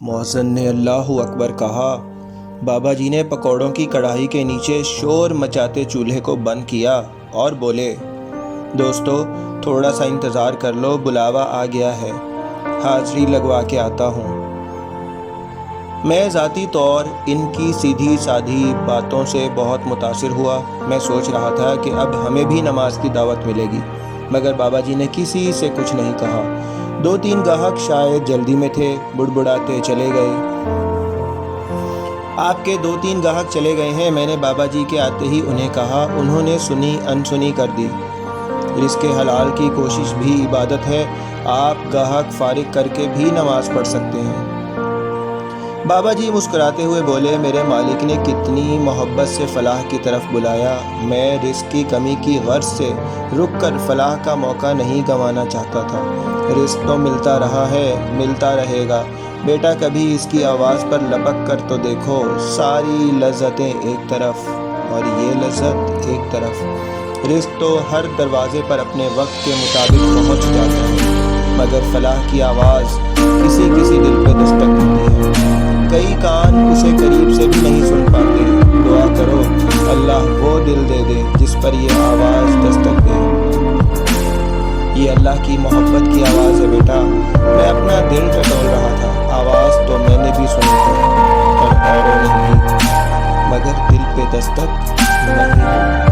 مؤذن نے اللہ اکبر کہا۔ بابا جی نے پکوڑوں کی کڑاہی کے نیچے شور مچاتے چولہے کو بند کیا اور بولے، دوستو تھوڑا سا انتظار کر لو، بلاوا آ گیا ہے، حاضری لگوا کے آتا ہوں۔ میں ذاتی طور ان کی سیدھی سادھی باتوں سے بہت متاثر ہوا۔ میں سوچ رہا تھا کہ اب ہمیں بھی نماز کی دعوت ملے گی، مگر بابا جی نے کسی سے کچھ نہیں کہا۔ 2-3 گاہک شاید جلدی میں تھے، بڑبڑاتے چلے گئے۔ آپ کے 2-3 گاہک چلے گئے ہیں، میں نے بابا جی کے آتے ہی انہیں کہا۔ انہوں نے سنی انسنی کر دی۔ رزق حلال کی کوشش بھی عبادت ہے، آپ گاہک فارغ کر کے بھی نماز پڑھ سکتے ہیں۔ بابا جی مسکراتے ہوئے بولے، میرے مالک نے کتنی محبت سے فلاح کی طرف بلایا، میں رزق کی کمی کی غرض سے رک کر فلاح کا موقع نہیں گنوانا چاہتا تھا۔ رزق تو ملتا رہا ہے، ملتا رہے گا، بیٹا کبھی اس کی آواز پر لپک کر تو دیکھو، ساری لذتیں ایک طرف اور یہ لذت ایک طرف۔ رزق تو ہر دروازے پر اپنے وقت کے مطابق پہنچ جاتا ہے، مگر فلاح کی آواز کسی کسی دل پہ دستک دیتی ہے، کئی کان اسے قریب سے بھی نہیں سن پاتے۔ دعا کرو اللہ وہ دل دے دے جس پر یہ آواز دستک دے۔ یہ اللہ کی محبت کی آواز ہے بیٹا، میں اپنا دل ٹٹول رہا تھا، آواز تو میں نے بھی سنی تھی اور اوروں نے بھی، مگر دل پہ دستک نہیں۔